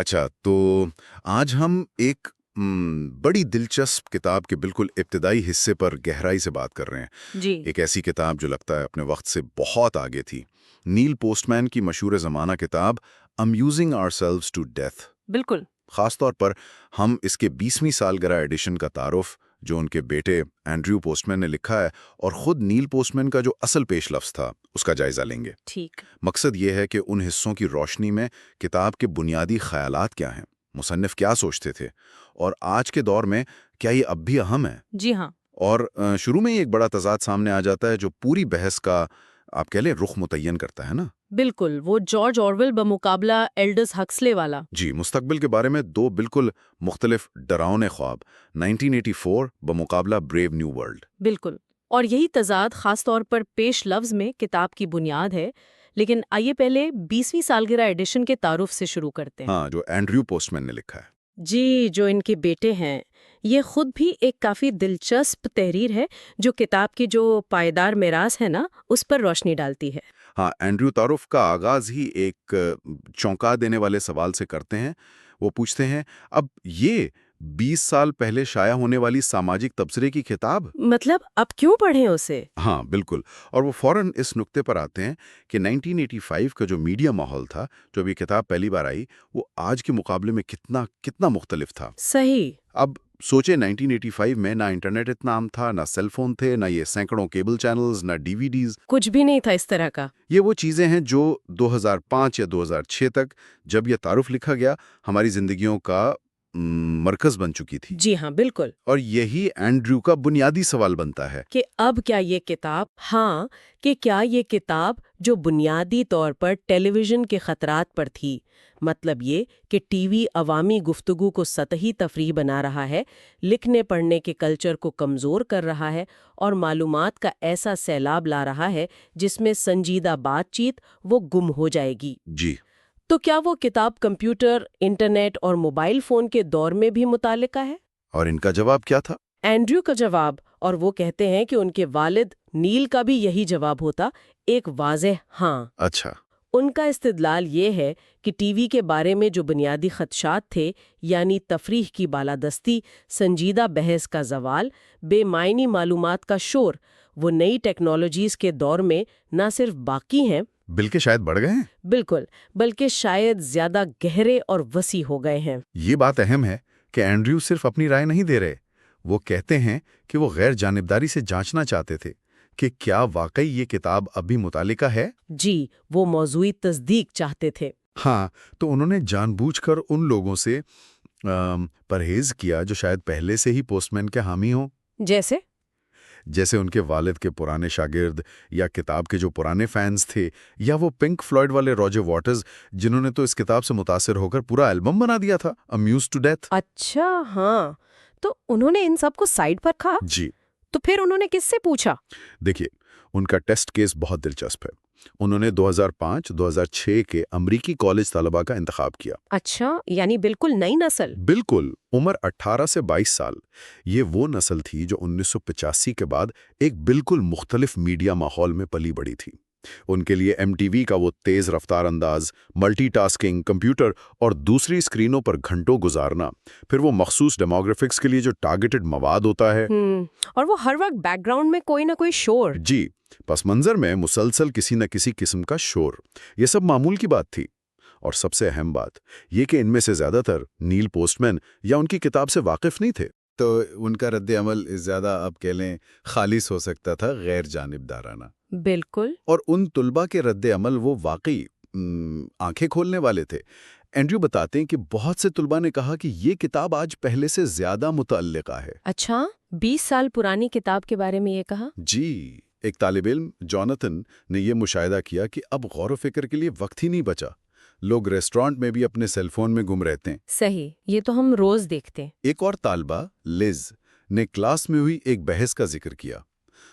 اچھا تو آج ہم ایک بڑی دلچسپ کتاب کے بالکل ابتدائی حصے پر گہرائی سے بات کر رہے ہیں۔ جی ایک ایسی کتاب جو لگتا ہے اپنے وقت سے بہت آگے تھی، نیل پوسٹ مین کی مشہور زمانہ کتاب amusing ourselves to death. بالکل خاص طور پر ہم اس کے 20ویں سالگرہ ایڈیشن کا تعارف جو ان کے بیٹے اینڈریو پوسٹ مین نے لکھا ہے اور خود نیل پوسٹ مین کا جو اصل پیش لفظ تھا اس کا جائزہ لیں گے۔ ٹھیک مقصد یہ ہے کہ ان حصوں کی روشنی میں کتاب کے بنیادی خیالات کیا ہیں، مصنف کیا سوچتے تھے، اور آج کے دور میں کیا یہ اب بھی اہم ہے۔ جی ہاں اور شروع میں ہی ایک بڑا تضاد سامنے آ جاتا ہے جو پوری بحث کا آپ کہہ لیں رخ متعین کرتا ہے نا۔ بالکل، وہ جارج آرویل بمقابلہ ایلڈس ہکسلے والا۔ جی، مستقبل کے بارے میں دو بالکل مختلف ڈراؤنے خواب، 1984 بمقابلہ بریو نیو ورلڈ۔ بالکل، اور یہی تضاد خاص طور پر پیش لفظ میں کتاب کی بنیاد ہے۔ لیکن آئیے پہلے 20ویں سالگرہ ایڈیشن کے تعارف سے شروع کرتے ہیں۔ ہاں، جو اینڈریو پوسٹ مین نے لکھا ہے۔ جی، جو ان کے بیٹے ہیں، یہ خود بھی ایک کافی دلچسپ تحریر ہے جو کتاب کی جو پائیدار میراث ہے نا اس پر روشنی ڈالتی ہے۔ ہاں، اینڈریو تعارف کا آغاز ہی ایک چونکا دینے والے سوال سے کرتے ہیں۔ وہ پوچھتے ہیں، اب یہ 20 سال پہلے شائع ہونے والی ساماجک تبصرے کی کتاب؟ مطلب اب کیوں پڑھیں اسے؟ ہاں بالکل، اور وہ فوراً اس نقطے پر آتے ہیں کہ 1985 کا جو میڈیا ماحول تھا، جو ابھی کتاب پہلی بار آئی، وہ آج کے مقابلے میں کتنا مختلف تھا۔ صحیح۔ اب سوچیں 1985 میں نہ انٹرنیٹ اتنا عام تھا، نہ سیل فون تھے، نہ یہ سینکڑوں کیبل چینلز، نہ ڈی وی ڈیز۔ کچھ بھی نہیں تھا اس طرح کا۔ یہ وہ چیزیں ہیں جو 2005 یا 2006 تک جب یہ تعارف لکھا گیا ہماری زندگیوں کا مرکز بن چکی تھی۔ جی ہاں بالکل۔ اور یہی اینڈریو کا بنیادی سوال بنتا ہے کہ اب کیا یہ کتاب جو بنیادی طور پر ٹیلی ویژن کے خطرات پر تھی، مطلب یہ کہ ٹی وی عوامی گفتگو کو سطحی تفریح بنا رہا ہے، لکھنے پڑھنے کے کلچر کو کمزور کر رہا ہے اور معلومات کا ایسا سیلاب لا رہا ہے جس میں سنجیدہ بات چیت وہ گم ہو جائے گی۔ جی، تو کیا وہ کتاب کمپیوٹر، انٹرنیٹ اور موبائل فون کے دور میں بھی متعلقہ ہے؟ اور ان کا جواب کیا تھا؟ اینڈریو کا جواب، اور وہ کہتے ہیں کہ ان کے والد نیل کا بھی یہی جواب ہوتا، ایک واضح ہاں۔ اچھا، ان کا استدلال یہ ہے کہ ٹی وی کے بارے میں جو بنیادی خدشات تھے، یعنی تفریح کی بالادستی، سنجیدہ بحث کا زوال، بے معنی معلومات کا شور، وہ نئی ٹیکنالوجیز کے دور میں نہ صرف باقی ہیں بلکہ شاید بڑھ گئے ہیں۔ بالکل، بلکہ شاید زیادہ گہرے اور وسیع ہو گئے ہیں۔ یہ بات اہم ہے کہ اینڈریو صرف اپنی رائے نہیں دے رہے، وہ کہتے ہیں کہ وہ غیر جانبداری سے جانچنا چاہتے تھے کہ کیا واقعی یہ کتاب اب بھی متعلقہ ہے۔ جی، وہ موضوعی تصدیق چاہتے تھے۔ ہاں، تو انہوں نے جان بوجھ کر ان لوگوں سے پرہیز کیا جو شاید پہلے سے ہی پوسٹ مین کے حامی ہوں، جیسے ان کے والد کے پرانے شاگرد، یا کتاب کے جو پرانے فینز تھے، یا وہ پنک فلوئڈ والے راجر واٹرز جنہوں نے تو اس کتاب سے متاثر ہو کر پورا البم بنا دیا تھا، امیوز ٹو ڈیتھ۔ اچھا ہاں، تو انہوں نے ان سب کو سائیڈ پر کھا؟ جی، تو پھر انہوں نے کس سے پوچھا؟ دیکھیے، ان کا ٹیسٹ کیس بہت دلچسپ ہے۔ انہوں نے 2005-2006 کے امریکی کالج طلباء کا انتخاب کیا۔ اچھا، یعنی بالکل نئی نسل۔ بالکل، عمر 18 سے 22 سال۔ یہ وہ نسل تھی جو 1985 کے بعد ایک بالکل مختلف میڈیا ماحول میں پلی بڑھی تھی۔ ان کے لیے ایم ٹی وی کا وہ تیز رفتار انداز، ملٹی ٹاسکنگ، کمپیوٹر اور دوسری اسکرینوں پر گھنٹوں گزارنا، پھر وہ مخصوص ڈیموگرافکس کے لیے جو ٹارگیٹڈ مواد ہوتا ہے، اور وہ ہر وقت بیک گراؤنڈ میں کوئی نہ کوئی شور۔ جی، پس منظر میں مسلسل کسی نہ کسی قسم کا شور، یہ سب معمول کی بات تھی۔ اور سب سے اہم بات یہ کہ ان میں سے زیادہ تر نیل پوسٹ مین یا ان کی کتاب سے واقف نہیں تھے، تو ان کا رد عمل زیادہ آپ کہہ لیں خالص ہو سکتا تھا، غیر جانبدارانہ۔ بالکل۔ اور ان طلباء کے رد عمل وہ واقعی آنکھیں کھولنے والے تھے۔ اینڈریو بتاتے ہیں کہ بہت سے طلباء نے کہا کہ یہ کتاب آج پہلے سے زیادہ متعلقہ ہے۔ اچھا، 20 سال پرانی کتاب کے بارے میں یہ کہا؟ جی، ایک طالب علم جوناتhan نے یہ مشاہدہ کیا کہ اب غور و فکر کے لیے وقت ہی نہیں بچا، لوگ ریسٹورانٹ میں بھی اپنے سیل فون میں گم رہتے ہیں۔ صحیح، یہ تو ہم روز دیکھتے ہیں۔ ایک اور طالبہ لیز نے کلاس میں ہوئی ایک بحث کا ذکر کیا۔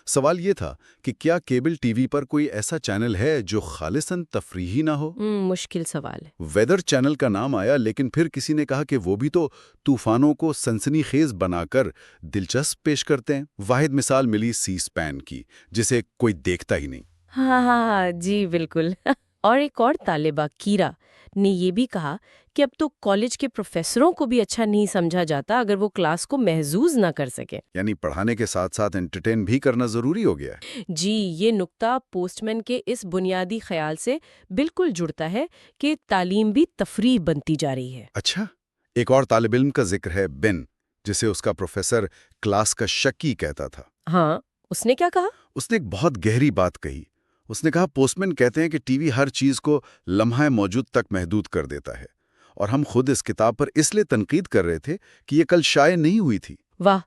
سوال یہ تھا کہ کیا کیبل ٹی وی پر کوئی ایسا چینل ہے جو خالصاً تفریحی نہ ہو؟ مشکل سوال ہے۔ ویدر چینل کا نام آیا، لیکن پھر کسی نے کہا کہ وہ بھی تو طوفانوں کو سنسنی خیز بنا کر دلچسپ پیش کرتے ہیں۔ واحد مثال ملی سی اسپین کی، جسے کوئی دیکھتا ہی نہیں۔ ہاں جی بالکل۔ اور ایک اور طالبہ کیرا نے یہ بھی کہا کہ اب تو کالج کے پروفیسروں کو بھی اچھا نہیں سمجھا جاتا اگر وہ کلاس کو محظوظ نہ کر سکے۔ یعنی پڑھانے کے ساتھ ساتھ انٹرٹین بھی کرنا ضروری ہو گیا ہے۔ جی، یہ نقطہ پوسٹ مین کے اس بنیادی خیال سے بالکل جڑتا ہے کہ تعلیم بھی تفریح بنتی جا رہی ہے۔ اچھا، ایک اور طالب علم کا ذکر ہے بین، جسے اس کا پروفیسر کلاس کا شکی کہتا تھا۔ ہاں، اس نے کیا کہا؟ اس نے ایک بہت گہری بات کہی۔ اس نے کہا پوسٹ مین کہتے ہیں کہ ٹی وی ہر چیز کو لمحہ موجود تک محدود کر دیتا ہے، اور ہم خود اس کتاب پر اس لیے تنقید کر رہے تھے کہ یہ کل شائع نہیں ہوئی تھی۔ واہ،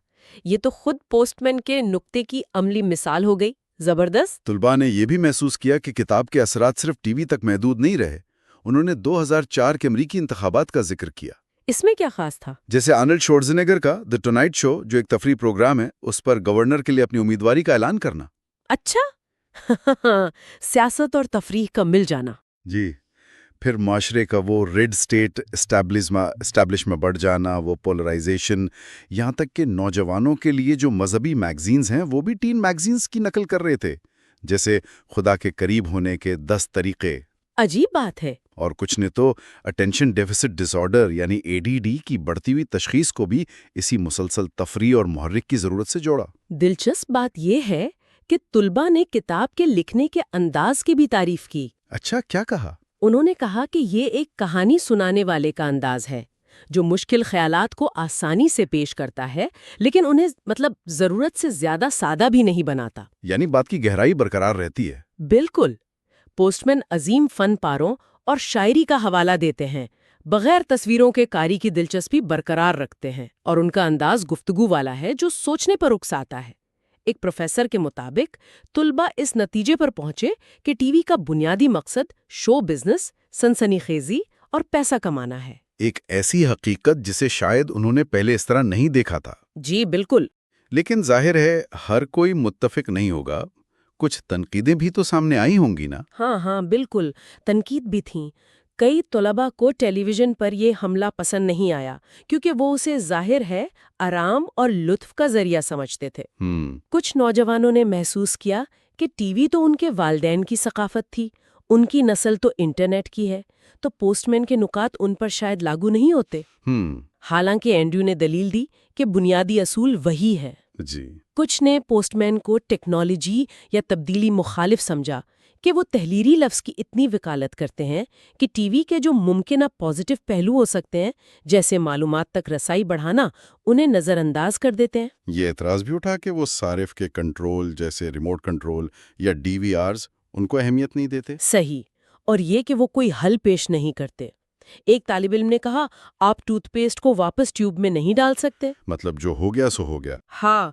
یہ تو خود پوسٹ مین کے نقطے کی عملی مثال ہو گئی۔ زبردست۔ طلباء نے یہ بھی محسوس کیا کہ کتاب کے اثرات صرف ٹی وی تک محدود نہیں رہے۔ انہوں نے 2004 کے امریکی انتخابات کا ذکر کیا۔ اس میں کیا خاص تھا؟ جیسے آرنلڈ شوارزنیگر کا دی ٹونائٹ شو، جو ایک تفریح پروگرام ہے، اس پر گورنر کے لیے اپنی امیدواری کا اعلان کرنا۔ اچھا، سیاست اور تفریح کا مل جانا۔ جی، پھر معاشرے کا وہ ریڈ اسٹیٹ اسٹیبلش میں بڑھ جانا، وہ پولرائزیشن، یہاں تک کہ نوجوانوں کے لیے جو مذہبی میگزینز ہیں وہ بھی ٹین میگزینز کی نقل کر رہے تھے، جیسے خدا کے قریب ہونے کے 10 طریقے۔ عجیب بات ہے۔ اور کچھ نے تو اٹینشن ڈیفیسٹ ڈس آرڈر یعنی ADD کی بڑھتی ہوئی تشخیص کو بھی اسی مسلسل تفریح اور محرک کی ضرورت سے جوڑا۔ دلچسپ بات یہ ہے کہ طلباء نے کتاب کے لکھنے کے انداز کی بھی تعریف کی۔ اچھا، کیا کہا؟ انہوں نے کہا کہ یہ ایک کہانی سنانے والے کا انداز ہے جو مشکل خیالات کو آسانی سے پیش کرتا ہے، لیکن انہیں ضرورت سے زیادہ سادہ بھی نہیں بناتا۔ یعنی بات کی گہرائی برقرار رہتی ہے۔ بالکل۔ پوسٹ مین عظیم فن پاروں اور شاعری کا حوالہ دیتے ہیں، بغیر تصویروں کے کاری کی دلچسپی برقرار رکھتے ہیں، اور ان کا انداز گفتگو والا ہے جو سوچنے پر اکساتا ہے۔ ایک پروفیسر کے مطابق طلباء اس نتیجے پر پہنچے کہ ٹی وی کا بنیادی مقصد شو بزنس، سنسنی خیزی اور پیسہ کمانا ہے۔ ایک ایسی حقیقت جسے شاید انہوں نے پہلے اس طرح نہیں دیکھا تھا۔ جی بالکل۔ لیکن ظاہر ہے ہر کوئی متفق نہیں ہوگا، کچھ تنقیدیں بھی تو سامنے آئی ہوں گی نا؟ ہاں بالکل، تنقید بھی تھیں۔ کئی طلباء کو ٹیلی ویژن پر یہ حملہ پسند نہیں آیا کیونکہ وہ اسے ظاہر ہے آرام اور لطف کا ذریعہ سمجھتے تھے۔ کچھ نوجوانوں نے محسوس کیا کہ ٹی وی تو ان کے والدین کی ثقافت تھی، ان کی نسل تو انٹرنیٹ کی ہے، تو پوسٹ مین کے نکات ان پر شاید لاگو نہیں ہوتے۔ حالانکہ اینڈریو نے دلیل دی کہ بنیادی اصول وہی ہے۔ جی۔ کچھ نے پوسٹ مین کو ٹیکنالوجی یا تبدیلی مخالف سمجھا کہ وہ تحریری لفظ کی اتنی وکالت کرتے ہیں کہ ٹی وی کے جو ممکنہ پازیٹو پہلو ہو سکتے ہیں، جیسے معلومات تک رسائی بڑھانا، انہیں نظر انداز کر دیتے ہیں۔ یہ اعتراض بھی اٹھا کہ وہ صارف کے کنٹرول جیسے ریموٹ کنٹرول یا DVRs ان کو اہمیت نہیں دیتے۔ صحیح، اور یہ کہ وہ کوئی حل پیش نہیں کرتے۔ ایک طالب علم نے کہا، آپ ٹوتھ پیسٹ کو واپس ٹیوب میں نہیں ڈال سکتے۔ مطلب جو ہو گیا سو ہو گیا۔ ہاں،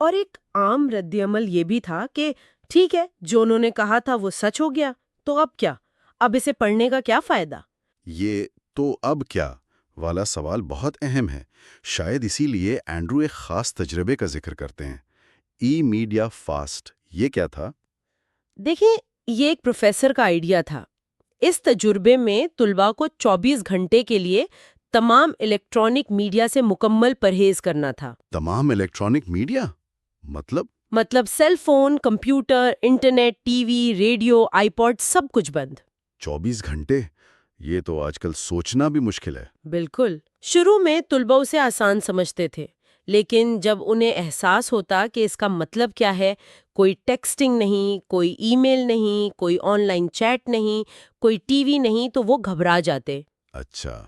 اور ایک عام رد عمل یہ بھی تھا کہ ٹھیک ہے، جو انہوں نے کہا تھا وہ سچ ہو گیا، تو اب کیا؟ اب اسے پڑھنے کا کیا فائدہ؟ یہ تو اب کیا والا سوال بہت اہم ہے۔ شاید اسی لیے اینڈرو ایک خاص تجربے کا ذکر کرتے ہیں، ای میڈیا فاسٹ۔ یہ کیا تھا؟ دیکھیں، یہ ایک پروفیسر کا آئیڈیا تھا۔ اس تجربے میں طلباء کو 24 گھنٹے کے لیے تمام الیکٹرانک میڈیا سے مکمل پرہیز کرنا تھا۔ تمام الیکٹرانک میڈیا؟ مطلب cell phone, computer, internet, TV, radio, iPod, سب کچھ بند۔ 24 گھنٹے؟ یہ تو آج کل سوچنا بھی مشکل ہے۔ بالکل۔ شروع میں طلباء اسے آسان سمجھتے تھے، لیکن جب انہیں احساس ہوتا کہ اس کا مطلب کیا ہے، کوئی ٹیکسٹنگ نہیں، کوئی ای میل نہیں، کوئی آن لائن چیٹ نہیں، کوئی ٹی وی نہیں، تو وہ گھبرا جاتے۔ اچھا۔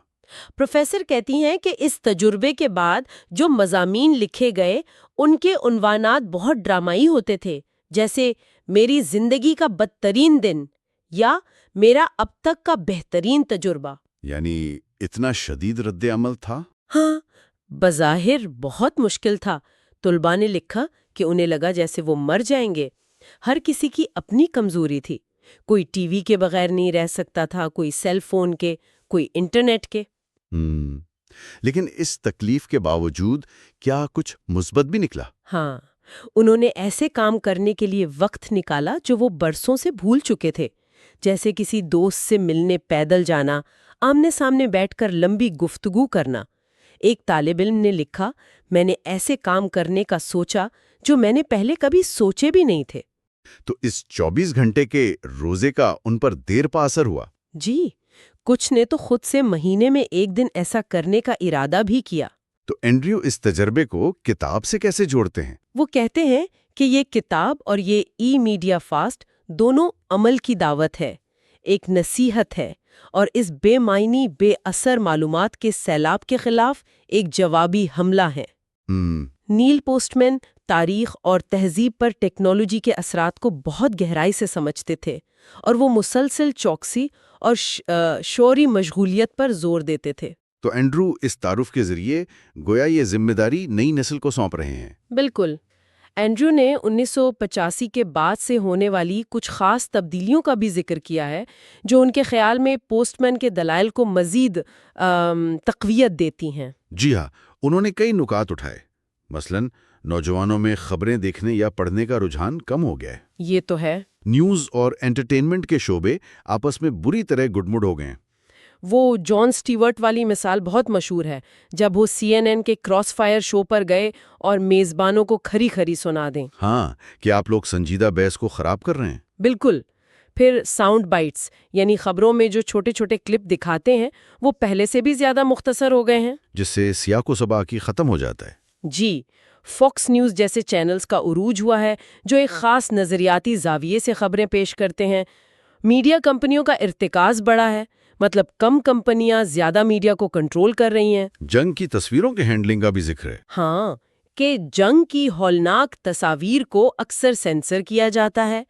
پروفیسر کہتی ہیں کہ اس تجربے کے بعد جو مضامین لکھے گئے ان کے عنوانات بہت ڈرامائی ہوتے تھے، جیسے میری زندگی کا بدترین دن یا میرا اب تک کا بہترین تجربہ۔ یعنی اتنا شدید رد عمل تھا؟ ہاں، بظاہر بہت مشکل تھا۔ طلباء نے لکھا کہ انہیں لگا جیسے وہ مر جائیں گے۔ ہر کسی کی اپنی کمزوری تھی، کوئی ٹی وی کے بغیر نہیں رہ سکتا تھا، کوئی سیل فون کے، کوئی انٹرنیٹ کے۔ لیکن اس تکلیف کے باوجود کیا کچھ مثبت بھی نکلا؟ ہاں، انہوں نے ایسے کام کرنے کے لیے وقت نکالا جو وہ برسوں سے بھول چکے تھے، جیسے کسی دوست سے ملنے پیدل جانا، آمنے سامنے بیٹھ کر لمبی گفتگو کرنا۔ ایک طالب علم نے لکھا، میں نے ایسے کام کرنے کا سوچا جو میں نے پہلے کبھی سوچے بھی نہیں تھے۔ تو اس 24 گھنٹے کے روزے کا ان پر دیر پا اثر ہوا؟ جی، کچھ نے تو خود سے مہینے میں ایک دن ایسا کرنے کا ارادہ بھی کیا۔ تو اینڈریو اس تجربے کو کتاب سے کیسے جوڑتے ہیں؟ وہ کہتے ہیں کہ یہ کتاب اور یہ ای میڈیا فاسٹ دونوں عمل کی دعوت ہے، ایک نصیحت ہے، اور اس بے معنی بے اثر معلومات کے سیلاب کے خلاف ایک جوابی حملہ ہے۔ نیل پوسٹ مین تاریخ اور تہذیب پر ٹیکنالوجی کے اثرات کو بہت گہرائی سے سمجھتے تھے، اور وہ مسلسل چوکسی اور شعوری مشغولیت پر زور دیتے تھے۔ تو اینڈریو اس تعارف کے ذریعے گویا یہ ذمہ داری نئی نسل کو سونپ رہے ہیں۔ بالکل۔ اینڈریو نے 1985 کے بعد سے ہونے والی کچھ خاص تبدیلیوں کا بھی ذکر کیا ہے جو ان کے خیال میں پوسٹ مین کے دلائل کو مزید تقویت دیتی ہیں۔ جی ہاں، انہوں نے کئی نکات اٹھائے، مثلاً نوجوانوں میں خبریں دیکھنے یا پڑھنے کا رجحان کم ہو گیا ہے۔ یہ تو ہے۔ نیوز اور انٹرٹینمنٹ کے شعبے آپس میں بری طرح گڈمڈ ہو گئے ہیں۔ وہ جان سٹیورٹ والی مثال بہت مشہور ہے، جب وہ CNN کے کراس فائر شو پر گئے اور میزبانوں کو کھری کھری سنا دیں۔ ہاں، کہ آپ لوگ سنجیدہ بحث کو خراب کر رہے ہیں۔ بالکل۔ پھر ساؤنڈ بائٹس، یعنی خبروں میں جو چھوٹے چھوٹے کلپ دکھاتے ہیں وہ پہلے سے بھی زیادہ مختصر ہو گئے ہیں، جس سے سیاق و سباق ختم ہو جاتا ہے۔ جی، فاکس نیوز جیسے چینلز کا عروج ہوا ہے جو ایک خاص نظریاتی زاویے سے خبریں پیش کرتے ہیں۔ میڈیا کمپنیوں کا ارتکاز بڑا ہے، مطلب کم کمپنیاں زیادہ میڈیا کو کنٹرول کر رہی ہیں۔ جنگ کی تصویروں کے ہینڈلنگ کا بھی ذکر ہے۔ ہاں، کہ جنگ کی ہولناک تصاویر کو اکثر سینسر کیا جاتا ہے۔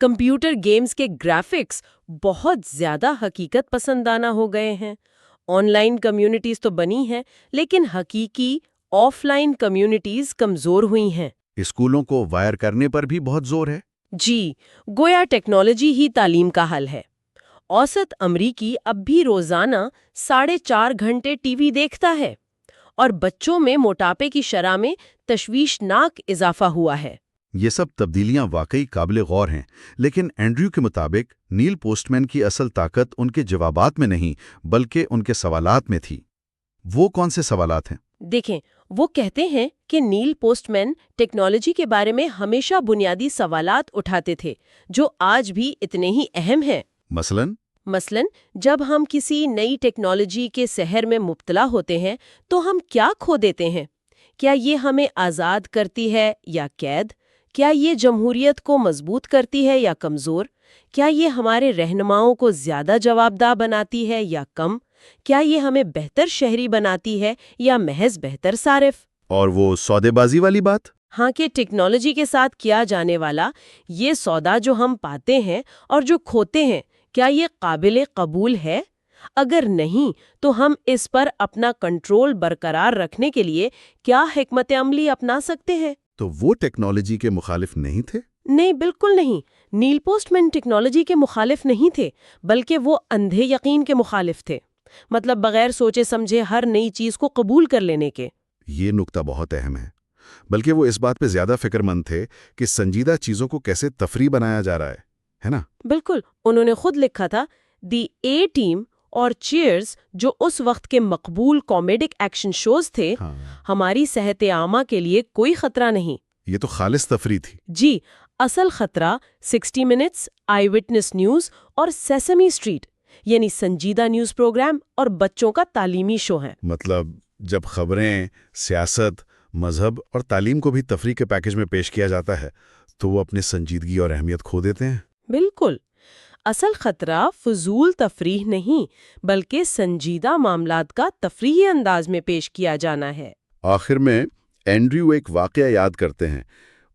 کمپیوٹر گیمز کے گرافکس بہت زیادہ حقیقت پسندانہ ہو گئے ہیں۔ آن لائن کمیونٹیز تو بنی ہیں، لیکن حقیقی آف لائن کمیونٹیز کمزور ہوئی ہیں۔ اسکولوں کو وائر کرنے پر بھی بہت زور ہے۔ جی، گویا ٹیکنالوجی ہی تعلیم کا حل ہے۔ اوسط امریکی اب بھی روزانہ 4.5 گھنٹے ٹی وی دیکھتا ہے، اور بچوں میں موٹاپے کی شرح میں تشویشناک اضافہ ہوا ہے۔ یہ سب تبدیلیاں واقعی قابل غور ہیں، لیکن اینڈریو کے مطابق نیل پوسٹ مین کی اصل طاقت ان کے جوابات میں نہیں بلکہ ان کے سوالات میں تھی۔ وہ کون سے سوالات ہیں؟ دیکھیں، وہ کہتے ہیں کہ نیل پوسٹ مین ٹیکنالوجی کے بارے میں ہمیشہ بنیادی سوالات اٹھاتے تھے جو آج بھی اتنے ہی اہم ہیں۔ مثلاً جب ہم کسی نئی ٹیکنالوجی کے سحر میں مبتلا ہوتے ہیں تو ہم کیا کھو دیتے ہیں؟ کیا یہ ہمیں آزاد کرتی ہے یا قید؟ کیا یہ جمہوریت کو مضبوط کرتی ہے یا کمزور؟ کیا یہ ہمارے رہنماؤں کو زیادہ جوابدہ بناتی ہے یا کم؟ کیا یہ ہمیں بہتر شہری بناتی ہے یا محض بہتر صارف؟ اور وہ سودے بازی والی بات؟ ہاں، کہ ٹیکنالوجی کے ساتھ کیا جانے والا یہ سودا جو ہم پاتے ہیں اور جو کھوتے ہیں، کیا یہ قابل قبول ہے؟ اگر نہیں تو ہم اس پر اپنا کنٹرول برقرار رکھنے کے لیے کیا حکمت عملی اپنا سکتے ہیں؟ تو وہ ٹیکنالوجی کے مخالف نہیں تھے؟ نہیں، بالکل نہیں۔ نیل پوسٹ مین ٹیکنالوجی کے مخالف نہیں تھے، بلکہ وہ اندھے یقین کے مخالف تھے، مطلب بغیر سوچے سمجھے ہر نئی چیز کو قبول کر لینے کے۔ یہ نکتہ بہت اہم ہے، بلکہ وہ اس بات پہ زیادہ فکر مند تھے کہ سنجیدہ چیزوں کو کیسے تفریح بنایا جا رہا ہے نا؟ بالکل۔ انہوں نے خود لکھا تھا، دی اے ٹیم اور چیئرز جو اس وقت کے مقبول کامیڈک ایکشن شوز تھے، ہماری صحت عامہ کے لیے کوئی خطرہ نہیں۔ یہ تو خالص تفریح تھی۔ جی، اصل خطرہ 60 منٹس، آئی وٹنس نیوز اور سیسمی اسٹریٹ یعنی سنجیدہ نیوز پروگرام اور بچوں کا تعلیمی شو ہیں۔ مطلب جب خبریں، سیاست، مذہب اور تعلیم کو بھی تفریح کے پیکج میں پیش کیا جاتا ہے تو وہ اپنی سنجیدگی اور اہمیت کھو دیتے ہیں۔ بالکل۔ اصل خطرہ فضول تفریح نہیں بلکہ سنجیدہ معاملات کا تفریحی انداز میں پیش کیا جانا ہے۔ آخر میں اینڈریو ایک واقعہ یاد کرتے ہیں۔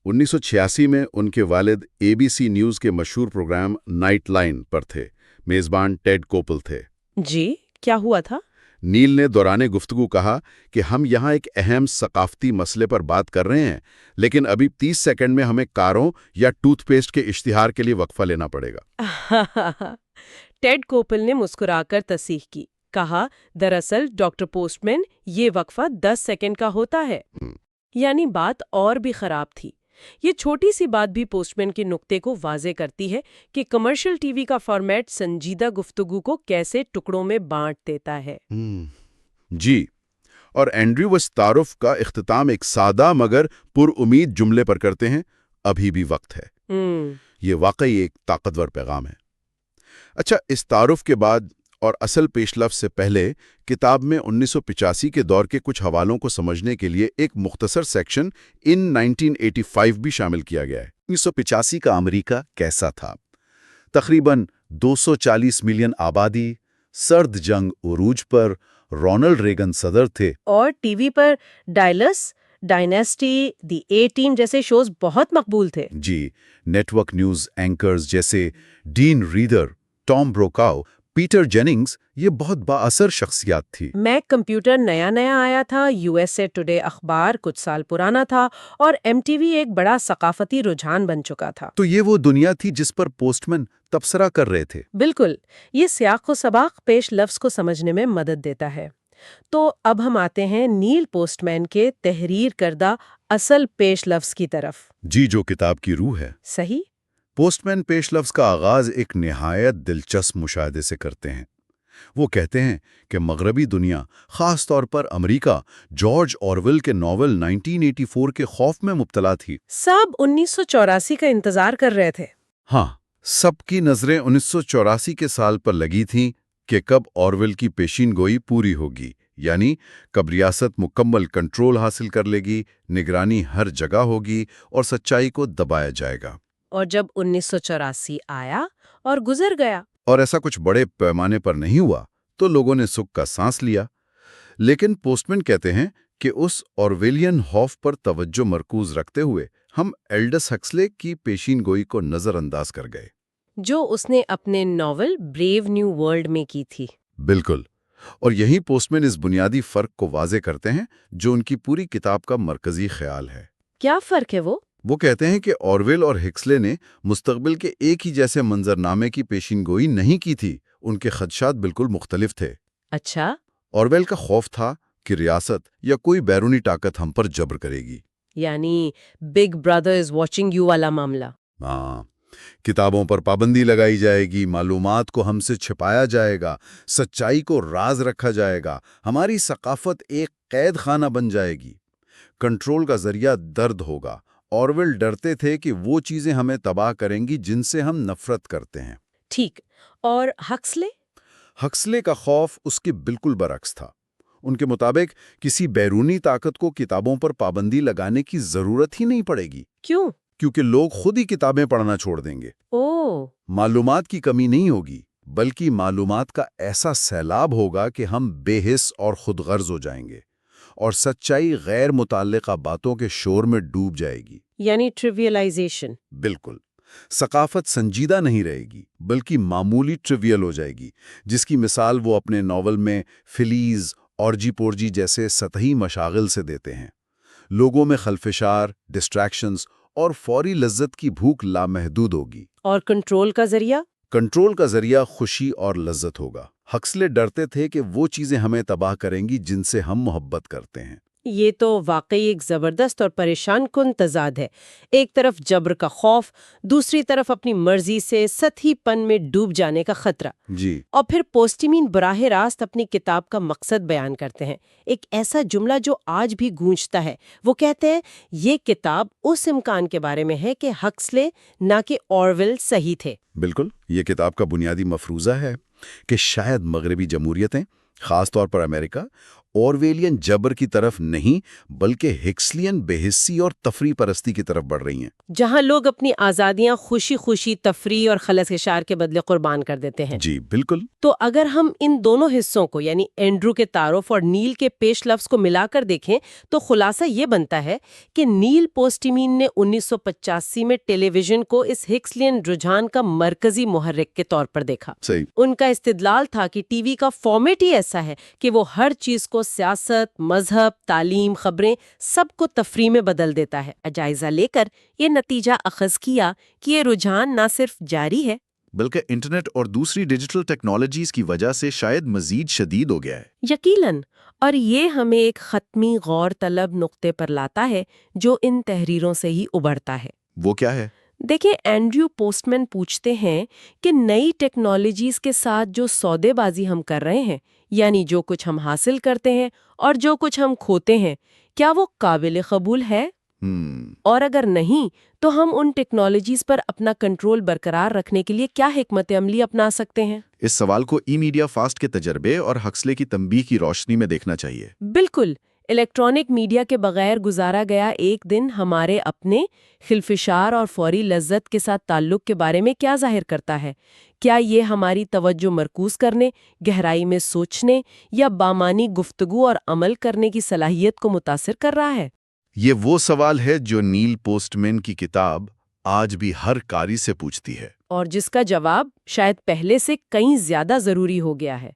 1986 میں ان کے والد ABC نیوز کے مشہور پروگرام نائٹ لائن پر تھے، میزبان ٹیڈ کوپل تھے۔ جی، کیا ہوا تھا؟ نیل نے دوران گفتگو کہا کہ ہم یہاں ایک اہم ثقافتی مسئلے پر بات کر رہے ہیں، لیکن ابھی 30 سیکنڈ میں ہمیں کاروں یا ٹوتھ پیسٹ کے اشتہار کے لیے وقفہ لینا پڑے گا۔ ٹیڈ کوپل نے مسکرا کر تصحیح کی، کہا، دراصل ڈاکٹر پوسٹ مین یہ وقفہ 10 سیکنڈ کا ہوتا ہے۔ یعنی بات اور بھی خراب تھی۔ یہ چھوٹی سی بات بھی پوسٹ مین کے نقطے کو واضح کرتی ہے کہ کمرشل ٹی وی کا فارمیٹ سنجیدہ گفتگو کو کیسے ٹکڑوں میں بانٹ دیتا ہے۔ جی، اور اینڈریو اس تعارف کا اختتام ایک سادہ مگر پر امید جملے پر کرتے ہیں، ابھی بھی وقت ہے۔ یہ واقعی ایک طاقتور پیغام ہے۔ اچھا، اس تعارف کے بعد اور اصل پیش لفظ سے پہلے کتاب میں 1985 کے دور کے کچھ حوالوں کو سمجھنے کے لیے ایک مختصر سیکشن ان 1985 بھی شامل کیا گیا ہے۔ 1985 کا امریکہ کیسا تھا؟ تقریباً 240 ملین آبادی، سرد جنگ عروج پر، رونلڈ ریگن صدر تھے، اور T V per ڈائلس، dynasty, the a team جیسے شوز بہت مقبول تھے۔ جی، نیٹ ورک نیوز اینکرز جیسے ڈین ریڈر، ٹام بروکاؤ، پیٹر جیننگز یہ بہت بااثر شخصیات تھی۔ میک کمپیوٹر نیا نیا آیا تھا، یو ایس اے ٹوڈے اخبار کچھ سال پرانا تھا، اور ایم ٹی وی ایک بڑا ثقافتی رجحان بن چکا تھا۔ تو یہ وہ دنیا تھی جس پر پوسٹ مین تبصرہ کر رہے تھے۔ بالکل، یہ سیاق و سباق پیش لفظ کو سمجھنے میں مدد دیتا ہے۔ تو اب ہم آتے ہیں نیل پوسٹ مین کے تحریر کردہ اصل پیش لفظ کی طرف۔ جی، جو کتاب کی روح ہے۔ صحیح۔ پوسٹ مین پیش لفظ کا آغاز ایک نہایت دلچسپ مشاہدے سے کرتے ہیں۔ وہ کہتے ہیں کہ مغربی دنیا، خاص طور پر امریکہ، جارج آرویل کے ناول 1984 کے خوف میں مبتلا تھی۔ سب 1984 کا انتظار کر رہے تھے۔ ہاں، سب کی نظریں 1984 کے سال پر لگی تھیں کہ کب آرویل کی پیشین گوئی پوری ہوگی، یعنی کب ریاست مکمل کنٹرول حاصل کر لے گی، نگرانی ہر جگہ ہوگی اور سچائی کو دبایا جائے گا۔ اور جب 1984 آیا اور گزر گیا، اور ایسا کچھ بڑے پیمانے پر نہیں ہوا تو لوگوں نے سکھ کا سانس لیا۔ لیکن پوسٹ مین کہتے ہیں کہ اس آرویلین خوف پر توجہ مرکوز رکھتے ہوئے ہم ایلڈس ہکسلے کی پیشین گوئی کو نظر انداز کر گئے، جو اس نے اپنے ناول بریو نیو ورلڈ میں کی تھی۔ بالکل، اور یہی پوسٹ مین اس بنیادی فرق کو واضح کرتے ہیں جو ان کی پوری کتاب کا مرکزی خیال ہے۔ کیا فرق ہے وہ؟ وہ کہتے ہیں کہ آرویل اور ہکسلے نے مستقبل کے ایک ہی جیسے منظرنامے کی پیشین گوئی نہیں کی تھی، ان کے خدشات بالکل مختلف تھے۔ اچھا۔ آرویل کا خوف تھا کہ ریاست یا کوئی بیرونی طاقت ہم پر جبر کرے گی، یعنی Big Brother is watching you والا معاملہ۔ ہاں، کتابوں پر پابندی لگائی جائے گی، معلومات کو ہم سے چھپایا جائے گا، سچائی کو راز رکھا جائے گا، ہماری ثقافت ایک قید خانہ بن جائے گی، کنٹرول کا ذریعہ درد ہوگا۔ آرویل ڈرتے تھے کہ وہ چیزیں ہمیں تباہ کریں گی جن سے ہم نفرت کرتے ہیں۔ ٹھیک، اور ہکسلے؟ ہکسلے کا خوف اس کے بالکل برعکس تھا۔ ان کے مطابق کسی بیرونی طاقت کو کتابوں پر پابندی لگانے کی ضرورت ہی نہیں پڑے گی۔ کیوں؟ کیونکہ لوگ خود ہی کتابیں پڑھنا چھوڑ دیں گے۔ معلومات کی کمی نہیں ہوگی، بلکہ معلومات کا ایسا سیلاب ہوگا کہ ہم بے حس اور خود غرض ہو جائیں گے، اور سچائی غیر متعلقہ باتوں کے شور میں ڈوب جائے گی، یعنی ٹریویلائزیشن۔ بالکل۔ ثقافت سنجیدہ نہیں رہے گی، بلکہ معمولی ٹریویل ہو جائے گی، جس کی مثال وہ اپنے ناول میں فلیز، اورجی پورجی جیسے سطحی مشاغل سے دیتے ہیں۔ لوگوں میں خلفشار، ڈسٹریکشنز اور فوری لذت کی بھوک لامحدود ہوگی۔ اور کنٹرول کا ذریعہ؟ کنٹرول کا ذریعہ خوشی اور لذت ہوگا۔ ہکسلے ڈرتے تھے کہ وہ چیزیں ہمیں تباہ کریں گی جن سے ہم محبت کرتے ہیں۔ یہ تو واقعی ایک زبردست اور پریشان کن تضاد ہے۔ ایک طرف جبر کا خوف، دوسری طرف اپنی مرضی سے سطحی پن میں ڈوب جانے کا خطرہ۔ جی، اور پھر پوسٹمین براہ راست اپنی کتاب کا مقصد بیان کرتے ہیں، ایک ایسا جملہ جو آج بھی گونجتا ہے۔ وہ کہتے ہیں یہ کتاب اس امکان کے بارے میں ہے کہ ہکسلے نہ کہ آرویل صحیح تھے۔ بالکل، یہ کتاب کا بنیادی مفروضہ ہے کہ شاید مغربی جمہوریتیں، خاص طور پر امریکہ، آرویلین جبر کی طرف نہیں بلکہ ہکسلین بے حسی اور تفریح پرستی کی طرف بڑھ رہی ہیں، جہاں لوگ اپنی آزادیاں خوشی خوشی تفریح اور خلس اشار کے بدلے قربان کر دیتے ہیں۔ جی بالکل۔ تو اگر ہم ان دونوں حصوں کو یعنی اینڈرو کے تعارف اور نیل کے پیش لفظ کو ملا کر دیکھیں تو خلاصہ یہ بنتا ہے کہ نیل پوسٹمین نے 1985 میں ٹیلی ویژن کو اس ہکسلین رجحان کا مرکزی محرک کے طور پر دیکھا۔ صحیح۔ ان کا استدلال تھا کہ ٹی وی کا فارمیٹ ہی ایسا ہے کہ وہ ہر چیز کو سیاست، مذہب، تعلیم، خبریں سب کو تفریح میں بدل دیتا ہے۔ جائزہ لے کر یہ نتیجہ اخذ کیا کہ یہ رجحان نہ صرف جاری ہے بلکہ انٹرنیٹ اور دوسری ڈیجیٹل ٹیکنالوجیز کی وجہ سے شاید مزید شدید ہو گیا ہے۔ یقیناً، اور یہ ہمیں ایک حتمی غور طلب نقطے پر لاتا ہے جو ان تحریروں سے ہی ابھرتا ہے۔ وہ کیا ہے؟ دیکھیں، اینڈریو پوسٹمین پوچھتے ہیں کہ نئی ٹیکنالوجیز کے ساتھ جو سودے بازی ہم کر رہے ہیں، یعنی جو کچھ ہم حاصل کرتے ہیں اور جو کچھ ہم کھوتے ہیں، کیا وہ قابل قبول ہے؟ اور اگر نہیں تو ہم ان ٹیکنالوجیز پر اپنا کنٹرول برقرار رکھنے کے لیے کیا حکمت عملی اپنا سکتے ہیں؟ اس سوال کو ای میڈیا فاسٹ کے تجربے اور ہکسلے کی تنبیہ کی روشنی میں دیکھنا چاہیے۔ بالکل، الیکٹرانک میڈیا کے بغیر گزارا گیا ایک دن ہمارے اپنے خلفشار اور فوری لذت کے ساتھ تعلق کے بارے میں کیا ظاہر کرتا ہے؟ کیا یہ ہماری توجہ مرکوز کرنے، گہرائی میں سوچنے یا بامانی گفتگو اور عمل کرنے کی صلاحیت کو متاثر کر رہا ہے؟ یہ وہ سوال ہے جو نیل پوسٹ مین کی کتاب آج بھی ہر قاری سے پوچھتی ہے، اور جس کا جواب شاید پہلے سے کہیں زیادہ ضروری ہو گیا ہے۔